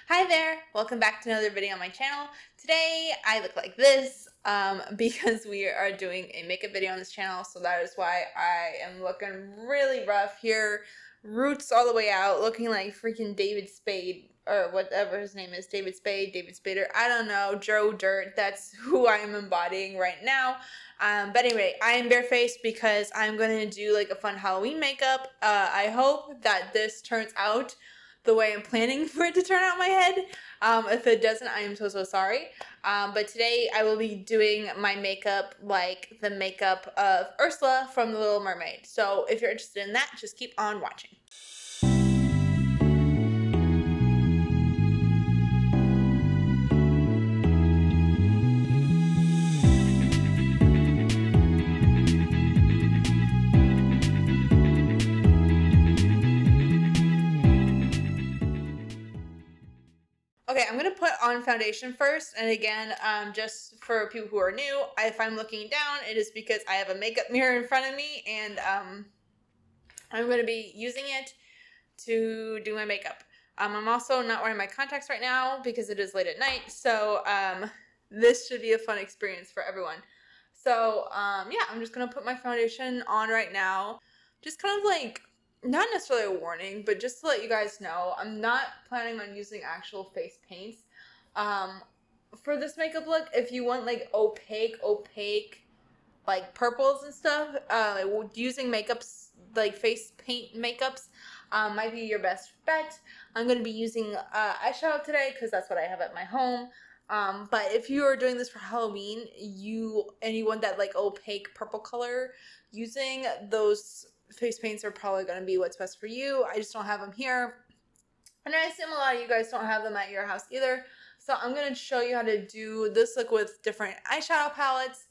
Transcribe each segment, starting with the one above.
Hi there! Welcome back to another video on my channel. Today I look like this because we are doing a makeup video on this channel, so that is why I am looking really rough here. Roots all the way out, looking like freaking David Spade, or whatever his name is. David Spade, David Spader, I don't know, Joe Dirt, that's who I am embodying right now. But anyway, I am barefaced because I'm going to do like a fun Halloween makeup. I hope that this turns out the way I'm planning for it to turn out my head. If it doesn't, I am so sorry. But today I will be doing my makeup like the makeup of Ursula from The Little Mermaid. So if you're interested in that, just keep on watching. Okay, I'm going to put on foundation first, and again, just for people who are new, if I'm looking down, it is because I have a makeup mirror in front of me, and I'm going to be using it to do my makeup. I'm also not wearing my contacts right now because it is late at night, so this should be a fun experience for everyone. So yeah, I'm just going to put my foundation on right now, just kind of like, not necessarily a warning, but just to let you guys know, I'm not planning on using actual face paints. For this makeup look, if you want like opaque, like purples and stuff, using makeups, like face paint makeups, might be your best bet. I'm going to be using eyeshadow today because that's what I have at my home. But if you are doing this for Halloween, you want that like opaque purple color, using those face paints are probably going to be what's best for you. I just don't have them here, and I assume a lot of you guys don't have them at your house either. So I'm going to show you how to do this look with different eyeshadow palettes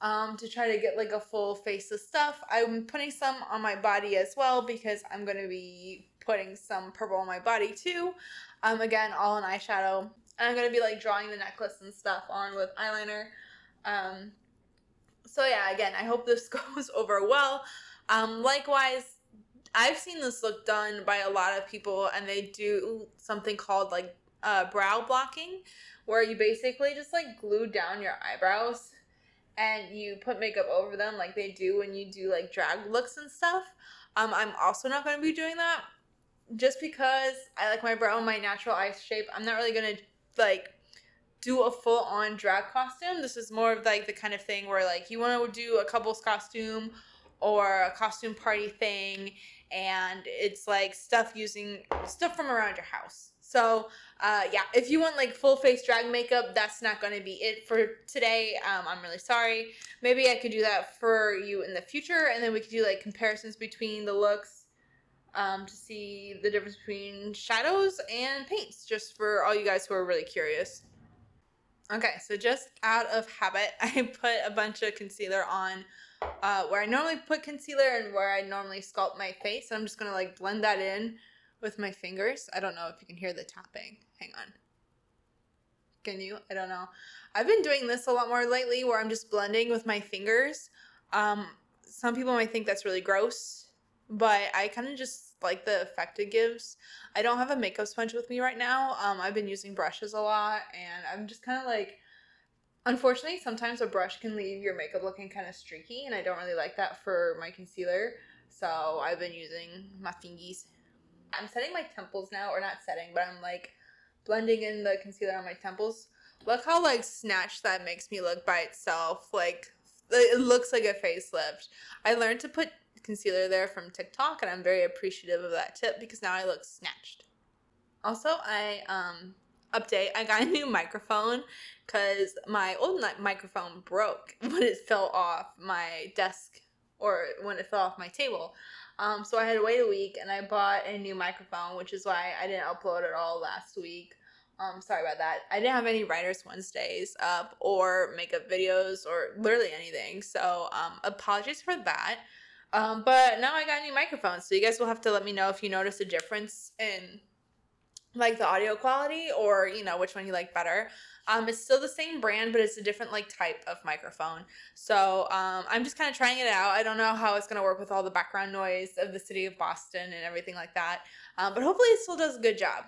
to try to get like a full face of stuff. I'm putting some on my body as well because I'm going to be putting some purple on my body too. Again, all in eyeshadow. And I'm going to be like drawing the necklace and stuff on with eyeliner. So yeah, again, I hope this goes over well. Likewise, I've seen this look done by a lot of people, and they do something called like brow blocking, where you basically just like glue down your eyebrows and you put makeup over them like they do when you do like drag looks and stuff. I'm also not going to be doing that just because I like my brow and my natural eye shape. I'm not really going to like do a full-on drag costume. This is more of like the kind of thing where like you want to do a couple's costume or a costume party thing, and it's like stuff from around your house. So yeah, if you want like full face drag makeup, that's not going to be it for today. I'm really sorry. Maybe I could do that for you in the future, and then we could do like comparisons between the looks to see the difference between shadows and paints, just for all you guys who are really curious. Okay, so just out of habit, I put a bunch of concealer on where I normally put concealer and where I normally sculpt my face. I'm just going to like blend that in with my fingers. I don't know if you can hear the tapping. Hang on. Can you? I don't know. I've been doing this a lot more lately where I'm just blending with my fingers. Some people might think that's really gross, but I kind of just like the effect it gives. I don't have a makeup sponge with me right now. I've been using brushes a lot, and I'm just kind of like, unfortunately, sometimes a brush can leave your makeup looking kind of streaky, and I don't really like that for my concealer, so I've been using my fingies. I'm setting my temples now, or not setting, but I'm like blending in the concealer on my temples. Look how like snatched that makes me look by itself. Like, it looks like a facelift. I learned to put concealer there from TikTok, and I'm very appreciative of that tip because now I look snatched. Also, I got a new microphone because my old microphone broke when it fell off my desk, or when it fell off my table. So I had to wait a week, and I bought a new microphone, which is why I didn't upload at all last week. Sorry about that. I didn't have any Writers Wednesdays up or makeup videos or literally anything. So apologies for that. But now I got a new microphone, so you guys will have to let me know if you notice a difference in like the audio quality, or you know, which one you like better. It's still the same brand, but it's a different like type of microphone. So I'm just kind of trying it out. I don't know how it's going to work with all the background noise of the city of Boston and everything like that. But hopefully it still does a good job.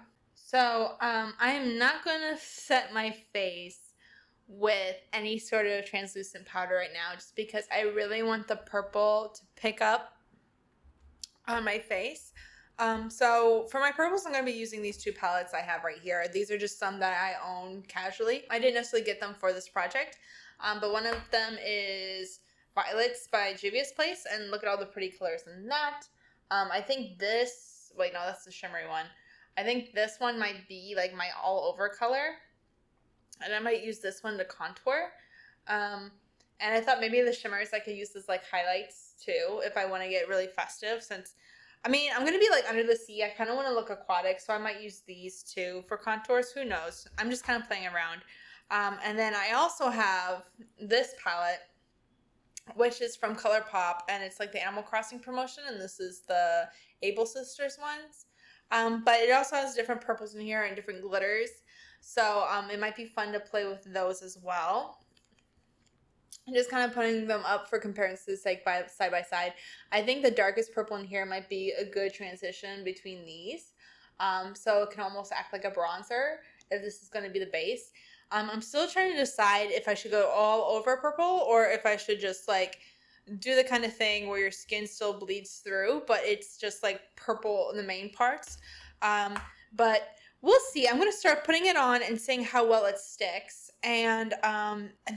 So I am not going to set my face with any sort of translucent powder right now, just because I really want the purple to pick up on my face. So for my purples, I'm going to be using these two palettes I have right here. These are just some that I own casually. I didn't necessarily get them for this project, but one of them is Violets by Juvia's Place, and look at all the pretty colors in that. I think this, wait, no, that's the shimmery one. I think this one might be like my all over color, and I might use this one to contour. And I thought maybe the shimmers I could use as like highlights too if I want to get really festive, since I mean, I'm going to be like under the sea. I kind of want to look aquatic, so I might use these too for contours. Who knows? I'm just kind of playing around. And then I also have this palette, which is from ColourPop, and it's like the Animal Crossing promotion, and this is the Able Sisters ones. But it also has different purples in here and different glitters, so it might be fun to play with those as well. And just kind of putting them up for comparison's sake by side by side. I think the darkest purple in here might be a good transition between these. So it can almost act like a bronzer if this is going to be the base. I'm still trying to decide if I should go all over purple or if I should just like do the kind of thing where your skin still bleeds through, but it's just like purple in the main parts. But we'll see. I'm going to start putting it on and seeing how well it sticks, and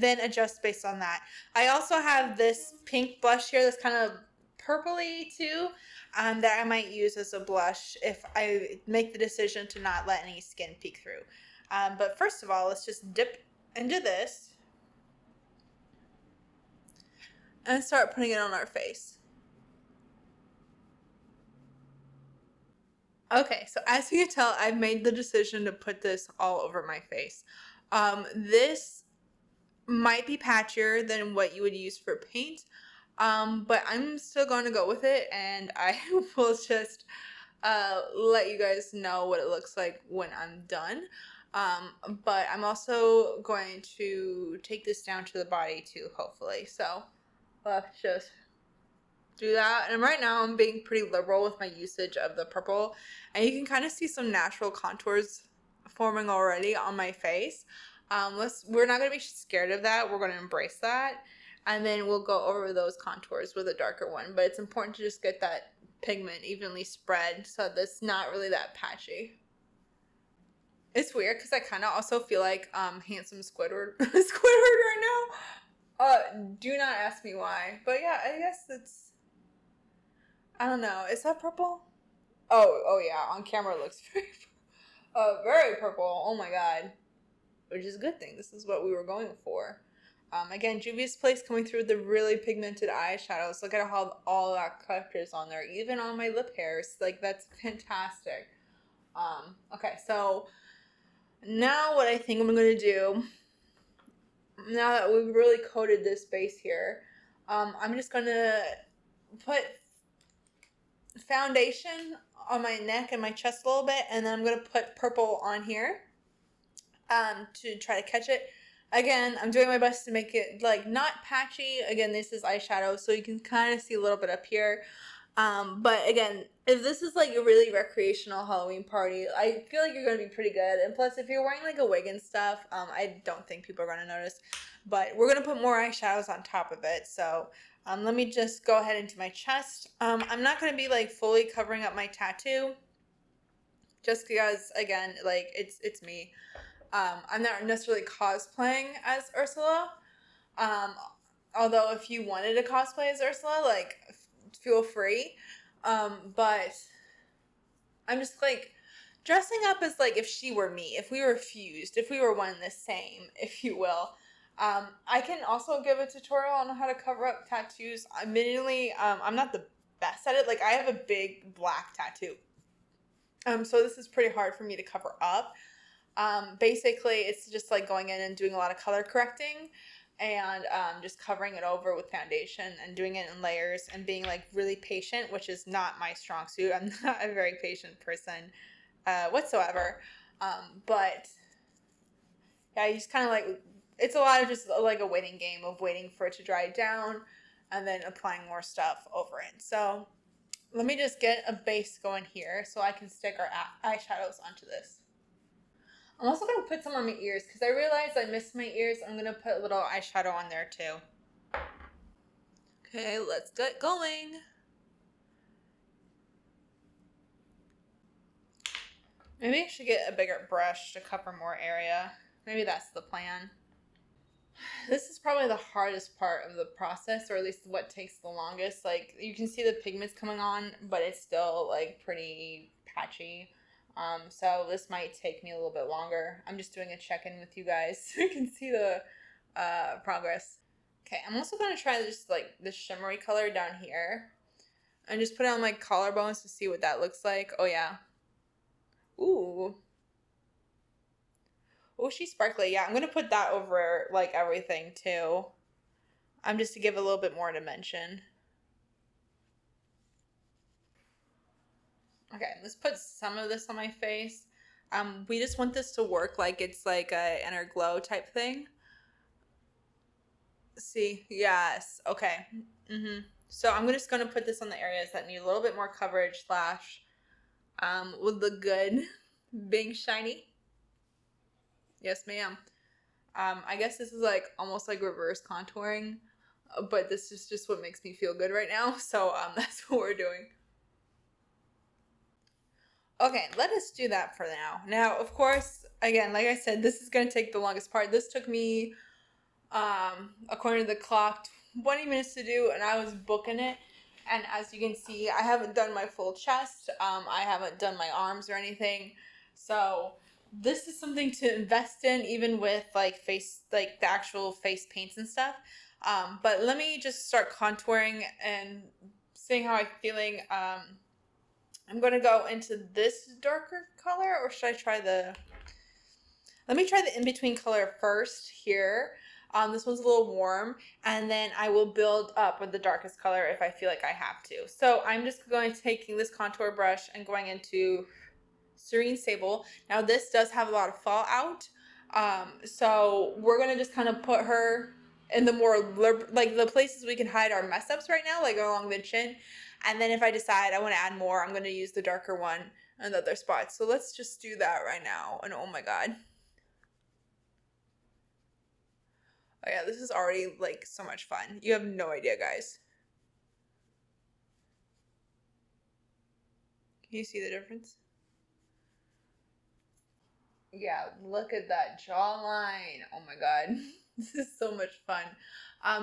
then adjust based on that. I also have this pink blush here that's kind of purpley too, that I might use as a blush if I make the decision to not let any skin peek through. But first of all, let's just dip into this and start putting it on our face. Okay, so as you can tell, I've made the decision to put this all over my face. This might be patchier than what you would use for paint, but I'm still going to go with it, and I will just let you guys know what it looks like when I'm done. But I'm also going to take this down to the body too, hopefully. So let's just do that. And right now I'm being pretty liberal with my usage of the purple, and you can kind of see some natural contours forming already on my face. We're not going to be scared of that. We're going to embrace that, and then we'll go over those contours with a darker one. But it's important to just get that pigment evenly spread so that it's not really that patchy. It's weird because I kind of also feel like handsome Squidward right now. Do not ask me why, but yeah, I guess it's, I don't know. Is that purple? Oh yeah. On camera it looks very purple. Oh my god. Which is a good thing. This is what we were going for. Again, Juvia's Place coming through with the really pigmented eyeshadows. Look at how all that colors on there, even on my lip hairs. Like, that's fantastic. Okay, so now what I think I'm going to do, now that we've really coated this base here, I'm just going to put foundation on my neck and my chest a little bit, and then I'm going to put purple on here to try to catch it. Again, I'm doing my best to make it like not patchy. Again, this is eyeshadow, so you can kind of see a little bit up here. But again, if this is like a really recreational Halloween party, I feel like you're going to be pretty good. And plus, if you're wearing like a wig and stuff, I don't think people are going to notice. But we're going to put more eyeshadows on top of it. So let me just go ahead into my chest. I'm not going to be like fully covering up my tattoo, just because, again, like it's me. I'm not necessarily cosplaying as Ursula. Although if you wanted to cosplay as Ursula, like, feel free. But I'm just like dressing up as like if she were me, if we were fused, if we were one and the same, if you will. I can also give a tutorial on how to cover up tattoos. Admittedly, I'm not the best at it. Like, I have a big black tattoo. So this is pretty hard for me to cover up. Basically, it's just like going in and doing a lot of color correcting and just covering it over with foundation and doing it in layers and being like really patient, which is not my strong suit. I'm not a very patient person whatsoever. But yeah, you just kind of like, it's a lot of just like a waiting game of waiting for it to dry down and then applying more stuff over it. So let me just get a base going here so I can stick our eyeshadows onto this. I'm also going to put some on my ears because I realized I missed my ears. I'm going to put a little eyeshadow on there too. Okay, let's get going. Maybe I should get a bigger brush to cover more area. Maybe that's the plan. This is probably the hardest part of the process, or at least what takes the longest. Like, you can see the pigments coming on, but it's still like pretty patchy. So this might take me a little bit longer. I'm just doing a check-in with you guys so you can see the progress. Okay, I'm also going to try just like this shimmery color down here and just put it on my collarbones to see what that looks like. Oh yeah. Ooh. Oh, she's sparkly. Yeah, I'm going to put that over like everything too. Just to give a little bit more dimension. Okay, let's put some of this on my face. We just want this to work like it's like a inner glow type thing. See, yes, okay. So I'm just gonna put this on the areas that need a little bit more coverage slash would look good being shiny. Yes, ma'am. I guess this is like almost like reverse contouring, but this is just what makes me feel good right now. So that's what we're doing. Okay, let us do that for now. Now, of course, again, like I said, this is going to take the longest part. This took me, according to the clock, 20 minutes to do, and I was booking it. And as you can see, I haven't done my full chest. I haven't done my arms or anything. So this is something to invest in, even with like the actual face paints and stuff. But let me just start contouring and seeing how I'm feeling. I'm going to go into this darker color, or should I try let me try the in-between color first here. This one's a little warm, and then I will build up with the darkest color if I feel like I have to. So I'm just going to taking this contour brush and going into Serene Sable. Now this does have a lot of fallout, so we're going to just kind of put her in the more, like the places we can hide our mess ups right now, like along the chin. And then if I decide I want to add more, I'm going to use the darker one in the other spots. So let's just do that right now. And oh my god. Oh yeah, this is already like so much fun. You have no idea, guys. Can you see the difference? Yeah, look at that jawline. Oh my god. This is so much fun.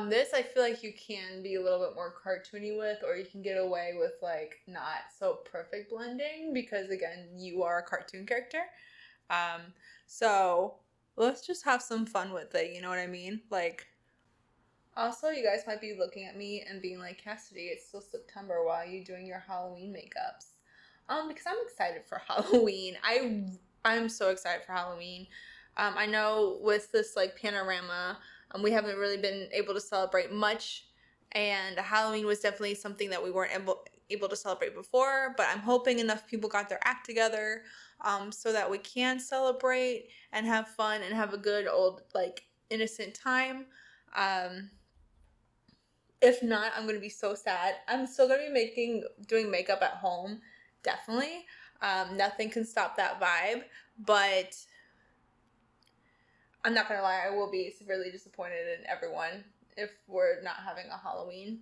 This I feel like you can be a little bit more cartoony with, or you can get away with like not so perfect blending because again, you are a cartoon character. So let's just have some fun with it, you know what I mean? Like, also you guys might be looking at me and being like, Cassidy, it's still September, why are you doing your Halloween makeups? Because I'm excited for Halloween. I'm so excited for Halloween. I know with this like panorama, we haven't really been able to celebrate much, and Halloween was definitely something that we weren't able to celebrate before, but I'm hoping enough people got their act together so that we can celebrate and have fun and have a good old like innocent time. If not, I'm gonna be so sad. I'm still gonna be doing makeup at home, definitely. Nothing can stop that vibe, but I'm not gonna lie, I will be severely disappointed in everyone if we're not having a Halloween.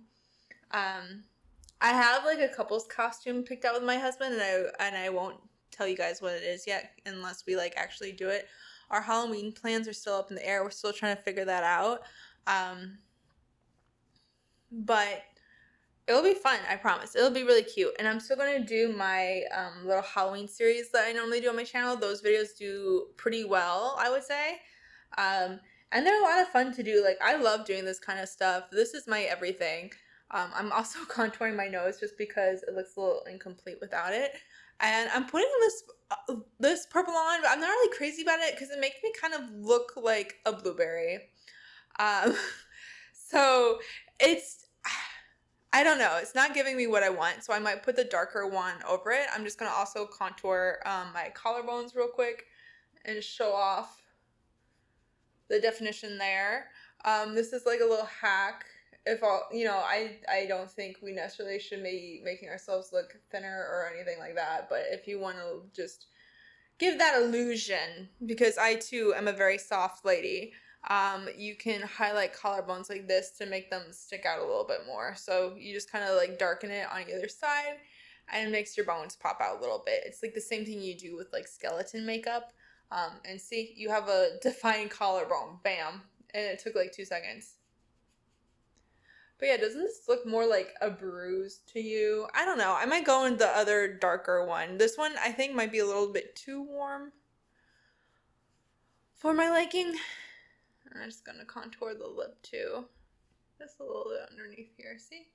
I have like a couple's costume picked out with my husband, and I won't tell you guys what it is yet unless we like actually do it. Our Halloween plans are still up in the air. We're still trying to figure that out. But it'll be fun, I promise. It'll be really cute. And I'm still going to do my little Halloween series that I normally do on my channel. Those videos do pretty well, I would say. And they're a lot of fun to do. Like, I love doing this kind of stuff. This is my everything. I'm also contouring my nose just because it looks a little incomplete without it. And I'm putting this purple on, but I'm not really crazy about it because it makes me kind of look like a blueberry. So it's, I don't know. It's not giving me what I want, so I might put the darker one over it. I'm just going to also contour my collarbones real quick and show off the definition there. This is like a little hack. If all, you know, I don't think we necessarily should be making ourselves look thinner or anything like that, but if you want to just give that illusion, because I too am a very soft lady, you can highlight collarbones like this to make them stick out a little bit more. So you just kind of like darken it on either side and it makes your bones pop out a little bit. It's like the same thing you do with like skeleton makeup. And see, you have a defined collarbone. Bam. And it took like 2 seconds. But yeah, doesn't this look more like a bruise to you? I don't know. I might go in the other darker one. This one I think might be a little bit too warm for my liking. I'm just gonna contour the lip too. Just a little bit underneath here, see?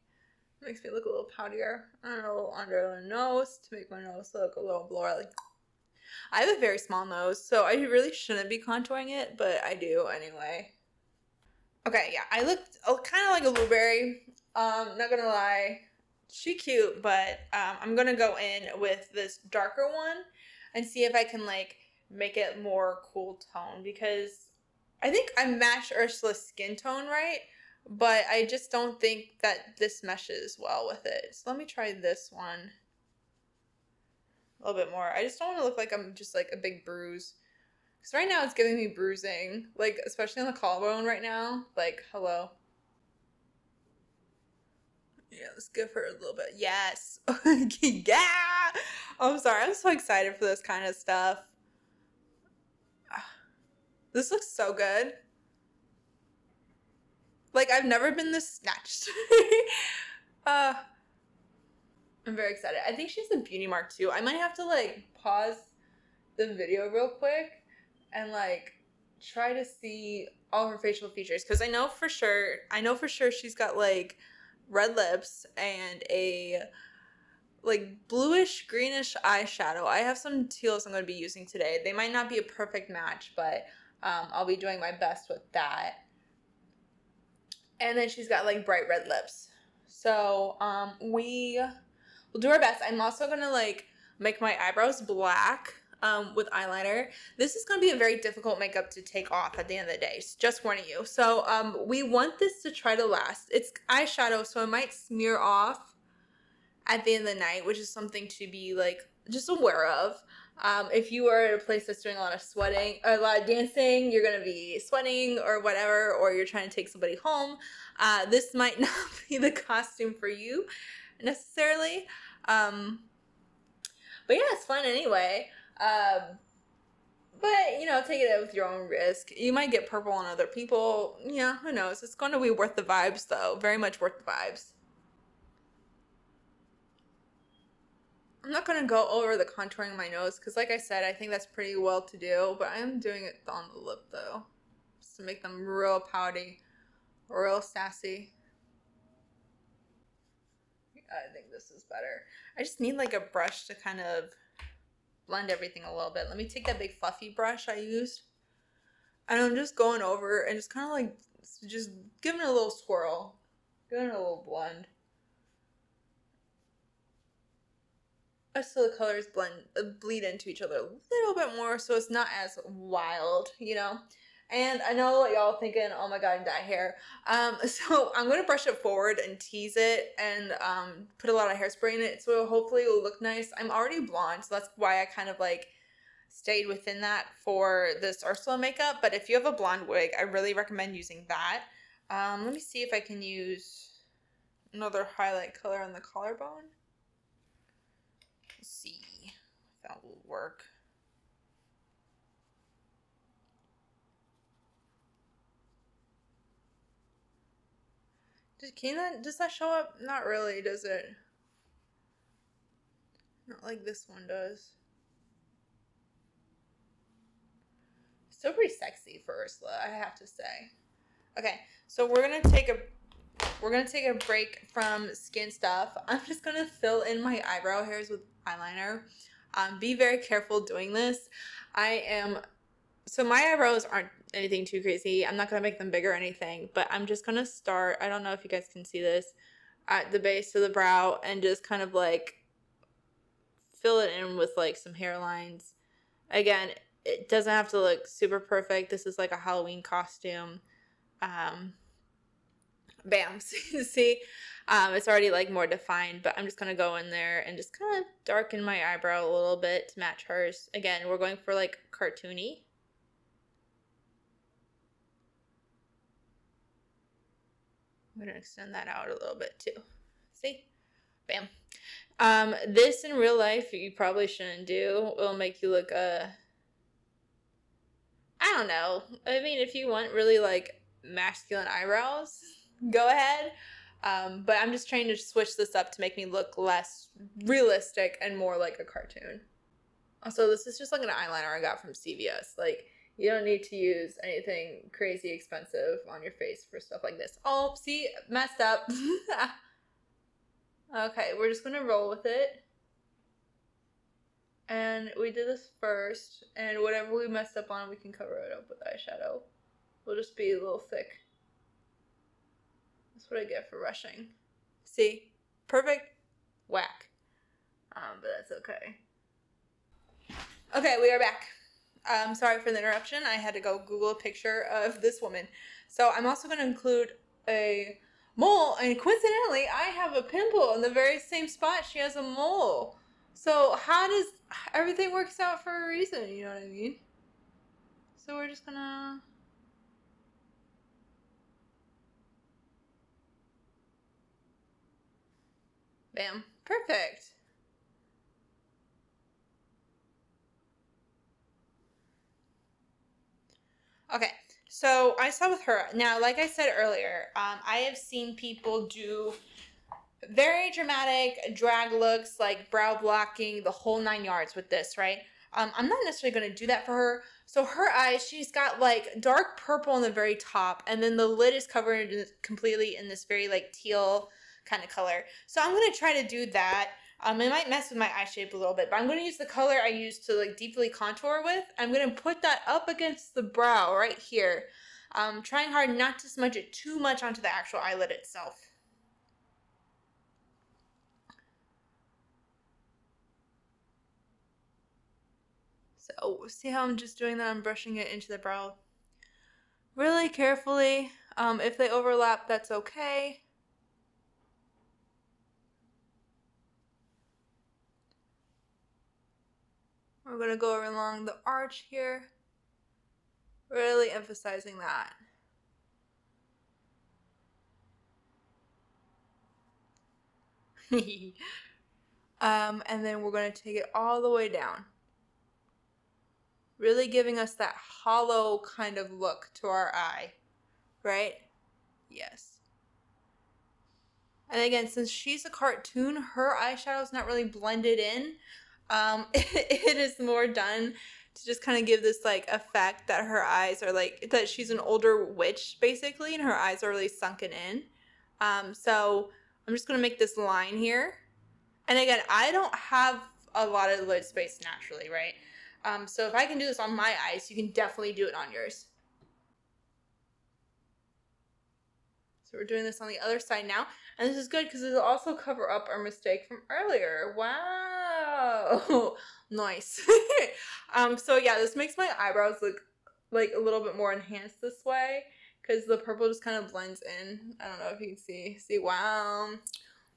Makes me look a little poutier. And a little under the nose to make my nose look a little blurry. Like, I have a very small nose, so I really shouldn't be contouring it, but I do anyway. Okay, yeah, I looked kind of like a blueberry. Not gonna lie, she cute, but I'm gonna go in with this darker one and see if I can like make it more cool tone, because I think I matched Ursula's skin tone right, but I just don't think that this meshes well with it. So let me try this one a little bit more. I just don't want to look like I'm just like a big bruise. Because right now it's giving me bruising, like especially on the collarbone right now. Like, hello. Yeah, let's give her a little bit. Yes. Yeah. Oh, I'm sorry. I'm so excited for this kind of stuff. This looks so good. Like, I've never been this snatched. I'm very excited. I think she has a beauty mark too. I might have to like pause the video real quick and like try to see all her facial features, because I know for sure she's got like red lips and a like bluish greenish eyeshadow. I have some teals I'm going to be using today. They might not be a perfect match, but I'll be doing my best with that. And then she's got like bright red lips. So we will do our best. I'm also going to like make my eyebrows black with eyeliner. This is going to be a very difficult makeup to take off at the end of the day. Just warning you. So we want this to try to last. It's eyeshadow, so it might smear off at the end of the night, which is something to be like just aware of. If you are at a place that's doing a lot of sweating, a lot of dancing, you're going to be sweating or whatever, or you're trying to take somebody home, this might not be the costume for you necessarily. But yeah, it's fun anyway. But, you know, take it with your own risk. You might get purple on other people. Yeah, who knows? It's going to be worth the vibes, though. Very much worth the vibes. I'm not going to go over the contouring of my nose, because like I said, I think that's pretty well to do. But I am doing it on the lip, though, just to make them real pouty, real sassy. I think this is better. I just need like a brush to kind of blend everything a little bit. Let me take that big fluffy brush I used, and I'm just going over and just kind of like just giving it a little swirl, giving it a little blend. So the colors bleed into each other a little bit more, so it's not as wild, you know. And I know what y'all thinking, oh my god, dye hair. So I'm going to brush it forward and tease it and put a lot of hairspray in it, so hopefully it will look nice. I'm already blonde, so that's why I kind of like stayed within that for this Ursula makeup. But if you have a blonde wig, I really recommend using that. Let me see if I can use another highlight color on the collarbone. Let's see if that will work. Does that show up? Not really, does it? Not like this one does. Still pretty sexy for Ursula, I have to say. Okay, so we're gonna take a break from skin stuff. I'm just gonna fill in my eyebrow hairs with eyeliner. Be very careful doing this. So my eyebrows aren't anything too crazy. I'm not gonna make them bigger or anything, but I'm just gonna start, I don't know if you guys can see this, at the base of the brow and just kind of like fill it in with like some hairlines. Again, it doesn't have to look super perfect. This is like a Halloween costume. Bam. See, It's already like more defined, but I'm just gonna go in there and just kind of darken my eyebrow a little bit to match hers. Again, we're going for like cartoony. I'm gonna extend that out a little bit too. See? Bam. This in real life you probably shouldn't do. It'll make you look I don't know. I mean, if you want really like masculine eyebrows, go ahead. But I'm just trying to switch this up to make me look less realistic and more like a cartoon. Also, this is just like an eyeliner I got from CVS. Like, you don't need to use anything crazy expensive on your face for stuff like this. Oh, see? Messed up. Okay, we're just gonna roll with it. And we did this first, and whatever we messed up on, we can cover it up with eyeshadow. We'll just be a little thick. That's what I get for rushing. See? Perfect. Whack. But that's okay. Okay, we are back. Sorry for the interruption. I had to go Google a picture of this woman. So I'm also going to include a mole, and coincidentally, I have a pimple in the very same spot she has a mole. So how does everything works out for a reason, you know what I mean? So we're just gonna... Bam. Perfect. Okay, so I saw with her. Now, like I said earlier, I have seen people do very dramatic drag looks, like brow blocking, the whole 9 yards with this, right? I'm not necessarily going to do that for her. So her eyes, she's got like dark purple on the very top, and then the lid is covered completely in this very like teal kind of color. So I'm going to try to do that. It might mess with my eye shape a little bit, but I'm going to use the color I used to like deeply contour with. I'm going to put that up against the brow right here. Trying hard not to smudge it too much onto the actual eyelid itself. So see how I'm just doing that? I'm brushing it into the brow really carefully. If they overlap, that's okay. We're going to go along the arch here, really emphasizing that. And then we're going to take it all the way down, really giving us that hollow kind of look to our eye, right? Yes. And again, since she's a cartoon, her eyeshadow is not really blended in. It is more done to just kind of give this like effect that her eyes are like, that she's an older witch basically, and her eyes are really sunken in. So I'm just going to make this line here. And again, I don't have a lot of lid space naturally, right? So if I can do this on my eyes, you can definitely do it on yours. So we're doing this on the other side now. And this is good because it'll also cover up our mistake from earlier. Wow. Nice. So yeah, this makes my eyebrows look like a little bit more enhanced this way because the purple just kind of blends in. I don't know if you can see. See, wow.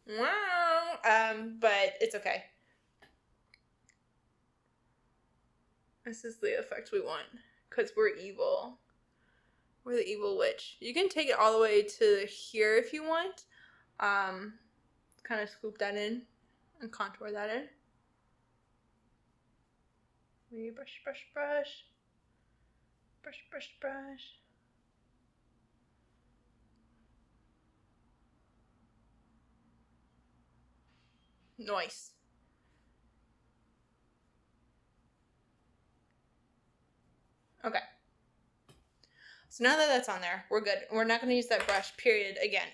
Wow. But it's okay. This is the effect we want because we're evil. We're the evil witch. You can take it all the way to here if you want. Kind of scoop that in and contour that in. We brush, brush, brush. Brush, brush, brush. Nice. Okay. So now that that's on there, we're good. We're not going to use that brush, period, again.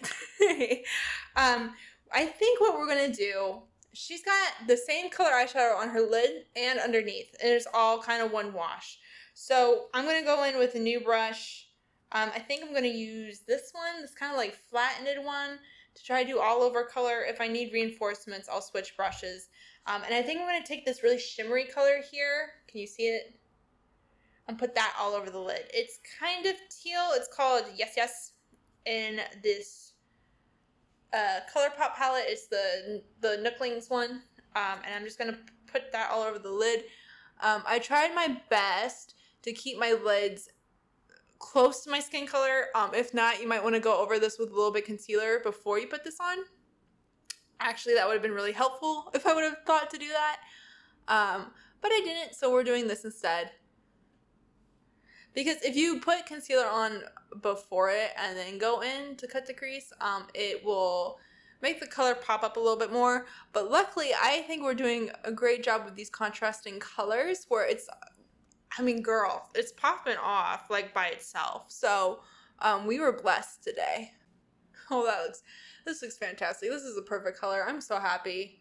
I think what we're going to do, she's got the same color eyeshadow on her lid and underneath. And it's all kind of one wash. So I'm going to go in with a new brush. I think I'm going to use this one, this kind of like flattened one, to try to do all over color. If I need reinforcements, I'll switch brushes. And I think I'm going to take this really shimmery color here. Can you see it? And put that all over the lid. It's kind of teal. It's called Yes Yes in this ColourPop palette. It's the Nooklings one, and I'm just gonna put that all over the lid. I tried my best to keep my lids close to my skin color. If not, you might want to go over this with a little bit concealer before you put this on. Actually, that would have been really helpful if I would have thought to do that. But I didn't, so we're doing this instead. Because if you put concealer on before it and then go in to cut the crease, it will make the color pop up a little bit more. But luckily, I think we're doing a great job with these contrasting colors where it's, I mean, girl, it's popping off like by itself. So we were blessed today. Oh, this looks fantastic. This is a perfect color. I'm so happy.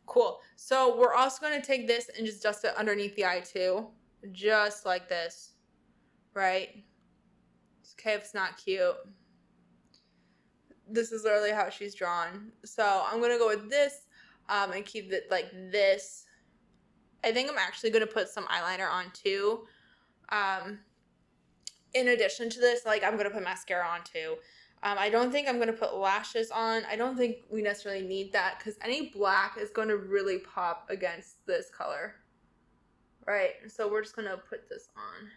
Cool. So we're also going to take this and just dust it underneath the eye too. Just like this. Right? It's okay if it's not cute. This is literally how she's drawn. So I'm going to go with this and keep it like this. I think I'm actually going to put some eyeliner on too. In addition to this, like I'm going to put mascara on too. I don't think I'm going to put lashes on. I don't think we necessarily need that because any black is going to really pop against this color. Right? So we're just going to put this on.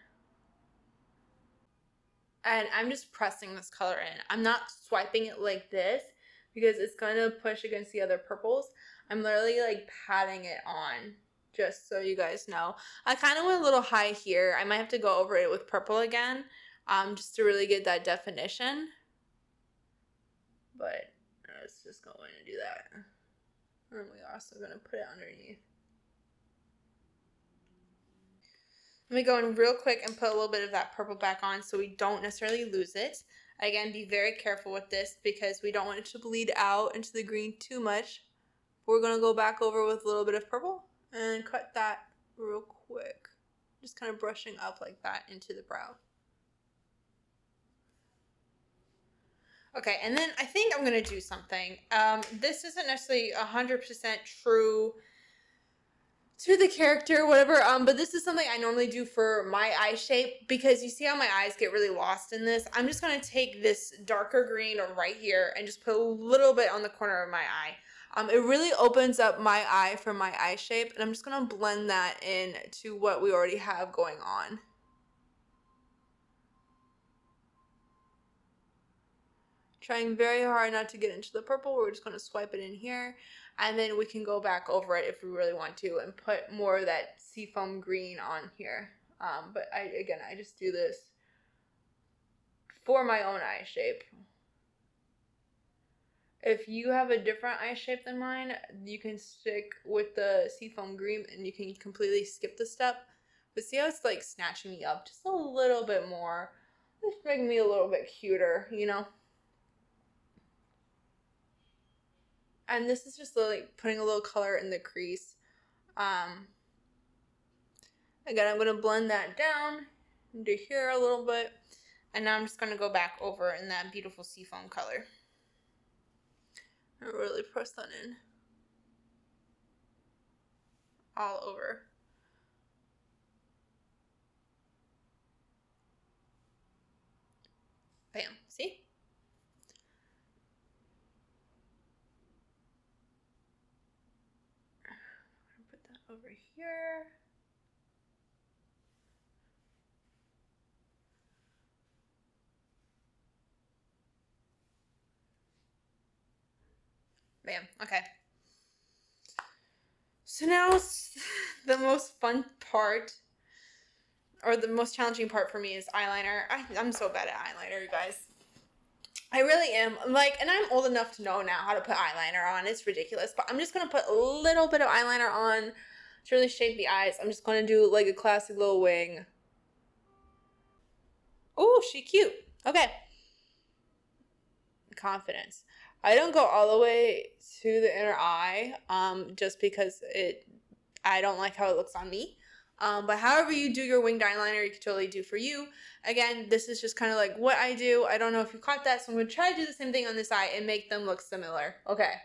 And I'm just pressing this color in. I'm not swiping it like this because it's going to push against the other purples. I'm literally like patting it on just so you guys know. I kind of went a little high here. I might have to go over it with purple again just to really get that definition. But let's just go in and do that. And we're also going to put it underneath. Let me go in real quick and put a little bit of that purple back on so we don't necessarily lose it. Again, be very careful with this because we don't want it to bleed out into the green too much. We're going to go back over with a little bit of purple and cut that real quick. Just kind of brushing up like that into the brow. Okay, and then I think I'm going to do something. This isn't necessarily 100% true to the character, whatever, but this is something I normally do for my eye shape because you see how my eyes get really lost in this. I'm just going to take this darker green right here and just put a little bit on the corner of my eye. It really opens up my eye for my eye shape, and I'm just going to blend that in to what we already have going on. Trying very hard not to get into the purple. We're just going to swipe it in here. And then we can go back over it if we really want to and put more of that seafoam green on here. But I just do this for my own eye shape. If you have a different eye shape than mine, you can stick with the seafoam green and you can completely skip the step. But see how it's like snatching me up just a little bit more. Just making me a little bit cuter, you know? And this is just like putting a little color in the crease. Again, I'm going to blend that down into here a little bit. And now I'm just going to go back over in that beautiful seafoam color. And really press that in. All over. Bam. See? Put that over here. Bam. Okay. So now the most fun part, or the most challenging part for me is eyeliner. I'm so bad at eyeliner, you guys. I really am. Like, and I'm old enough to know now how to put eyeliner on. It's ridiculous. But I'm just going to put a little bit of eyeliner on to really shape the eyes. I'm just going to do like a classic little wing. Oh, she cute. Okay. Confidence. I don't go all the way to the inner eye just because I don't like how it looks on me. But however you do your winged eyeliner, you can totally do for you. Again, this is just kind of like what I do. I don't know if you caught that, so I'm going to try to do the same thing on this eye and make them look similar. Okay.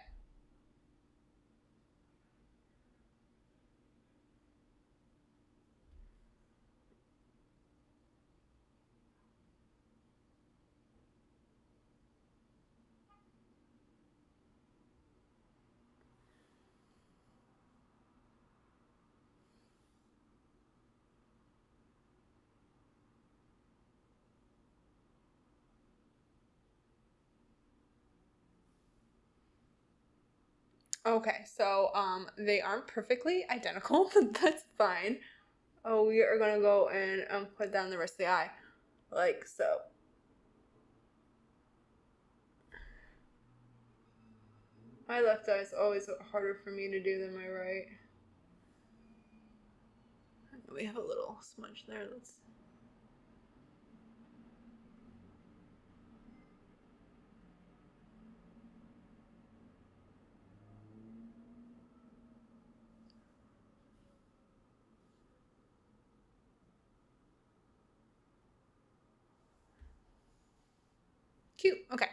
Okay, so they aren't perfectly identical, but that's fine. Oh, we are gonna go and put down the rest of the eye, like so. My left eye is always harder for me to do than my right. We have a little smudge there. Let's. Cute. Okay.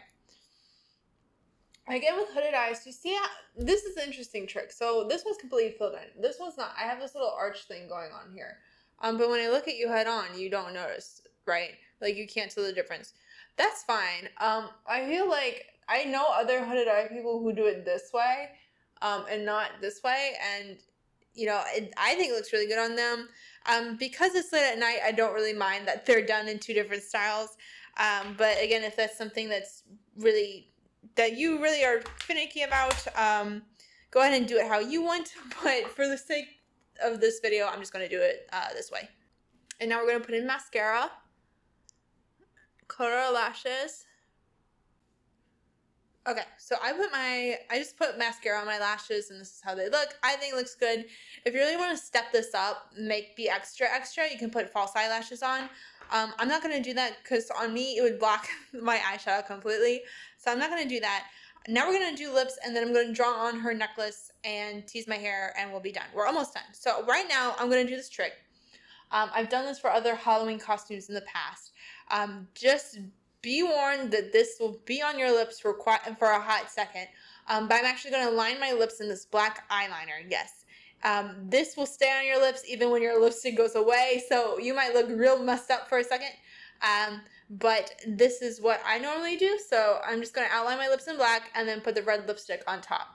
Again with hooded eyes, you see how this is an interesting trick. So this one's completely filled in. This one's not. I have this little arch thing going on here. But when I look at you head on, you don't notice, right? Like you can't tell the difference. That's fine. I feel like I know other hooded eye people who do it this way, and not this way, and you know, I think it looks really good on them. Because it's late at night, I don't really mind that they're done in two different styles. But again, if that's something that's really that you really are finicky about, go ahead and do it how you want. But for the sake of this video, I'm just going to do it this way. And now we're going to put in mascara, color our lashes. Okay, so I just put mascara on my lashes, and this is how they look. I think it looks good. If you really want to step this up, be extra, you can put false eyelashes on. I'm not going to do that because on me, it would block my eyeshadow completely. So I'm not going to do that. Now we're going to do lips, and then I'm going to draw on her necklace and tease my hair, and we'll be done. We're almost done. So right now, I'm going to do this trick. I've done this for other Halloween costumes in the past. Just be warned that this will be on your lips for a hot second. But I'm actually going to line my lips in this black eyeliner. Yes. This will stay on your lips even when your lipstick goes away. So you might look real messed up for a second. But this is what I normally do. So I'm just going to outline my lips in black and then put the red lipstick on top.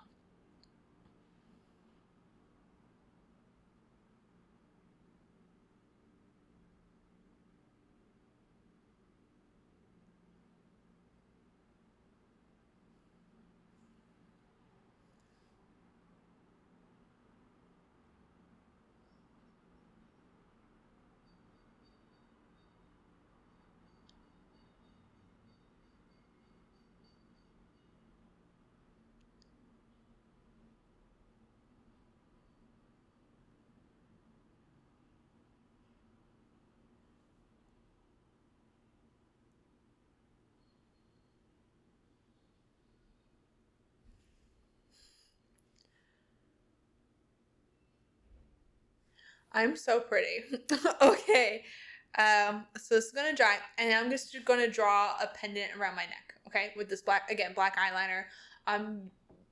I'm so pretty. Okay. So this is gonna dry, and I'm just gonna draw a pendant around my neck. Okay, with this black eyeliner.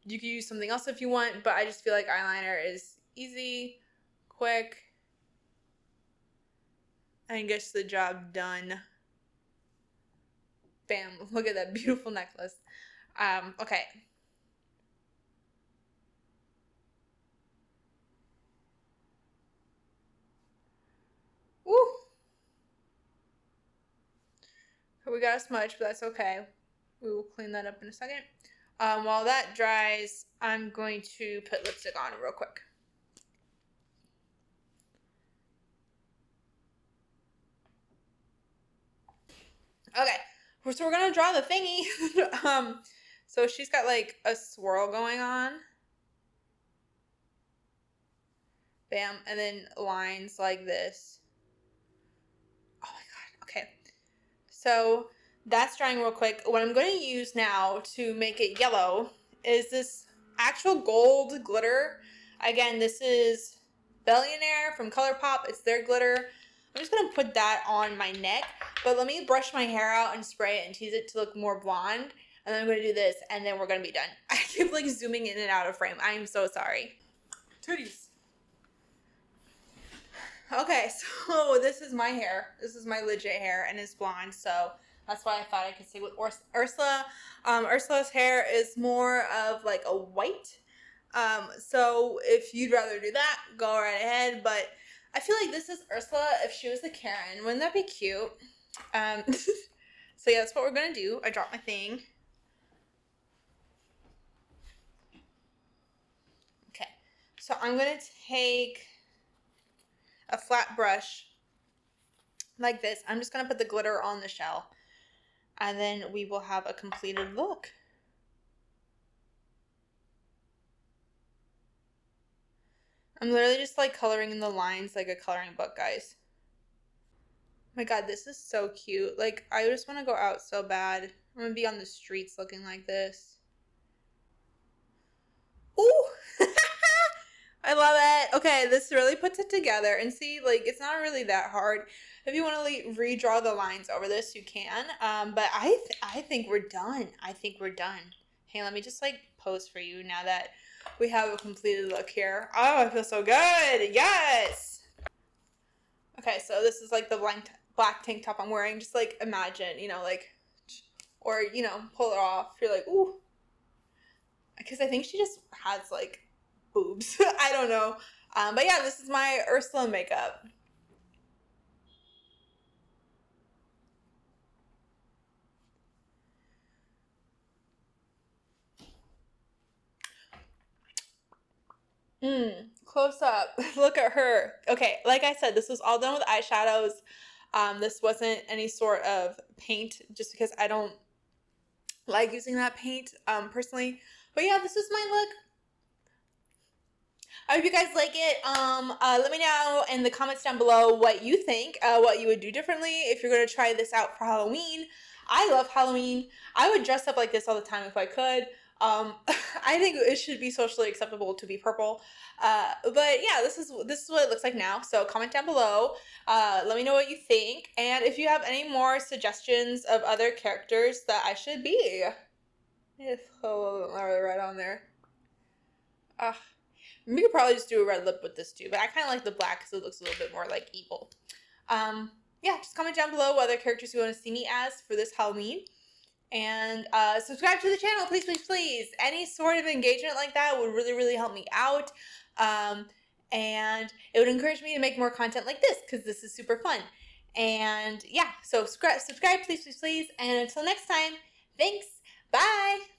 You can use something else if you want, but I just feel like eyeliner is easy, quick, and gets the job done. Bam! Look at that beautiful necklace. Okay. Woo! We got a smudge, but that's okay. We will clean that up in a second. While that dries, I'm going to put lipstick on real quick. Okay, so we're gonna draw the thingy. So she's got like a swirl going on. Bam, and then lines like this. Oh my god, okay. So that's drying real quick. What I'm going to use now to make it yellow is this actual gold glitter. Again, this is Billionaire from ColourPop. It's their glitter. I'm just going to put that on my neck, but let me brush my hair out and spray it and tease it to look more blonde. And then I'm going to do this, and then we're going to be done. I keep like zooming in and out of frame. I am so sorry. Tooties. Okay, so this is my hair. This is my legit hair, and it's blonde, so that's why I thought I could stay with Ursula. Ursula's hair is more of like a white. So if you'd rather do that, go right ahead. But I feel like this is Ursula if she was a Karen. Wouldn't that be cute? So yeah, that's what we're gonna do. I dropped my thing. So I'm going to take a flat brush like this. I'm just going to put the glitter on the shell. And then we will have a completed look. I'm literally just like coloring in the lines like a coloring book, guys. Oh my god, this is so cute. Like, I just want to go out so bad. I'm going to be on the streets looking like this. Ooh! I love it. Okay, this really puts it together. And see, like, it's not really that hard. If you want to redraw the lines over this, you can. But I think we're done. I think we're done. Hey, let me just, like, pose for you now that we have a completed look here. Oh, I feel so good. Yes! Okay, so this is, like, the black tank top I'm wearing. Just, like, imagine, you know, like, or, you know, pull it off. You're like, ooh. Because I think she just has, like, boobs. I don't know. But yeah, this is my Ursula makeup. Close up. Look at her. Okay, like I said, this was all done with eyeshadows. This wasn't any sort of paint, just because I don't like using that paint, personally. But yeah, this is my look. I hope you guys like it. Let me know in the comments down below what you think, what you would do differently if you're going to try this out for Halloween. I love Halloween. I would dress up like this all the time if I could. I think it should be socially acceptable to be purple. But yeah, this is what it looks like now. So comment down below. Let me know what you think. And if you have any more suggestions of other characters that I should be. Right on there. We could probably just do a red lip with this too, but I kind of like the black because it looks a little bit more like evil. Yeah, just comment down below what other characters you want to see me as for this Halloween. And subscribe to the channel, please, please, please. Any sort of engagement like that would really, really help me out. And it would encourage me to make more content like this because this is super fun. And yeah, so subscribe, please, please, please. And until next time, thanks. Bye.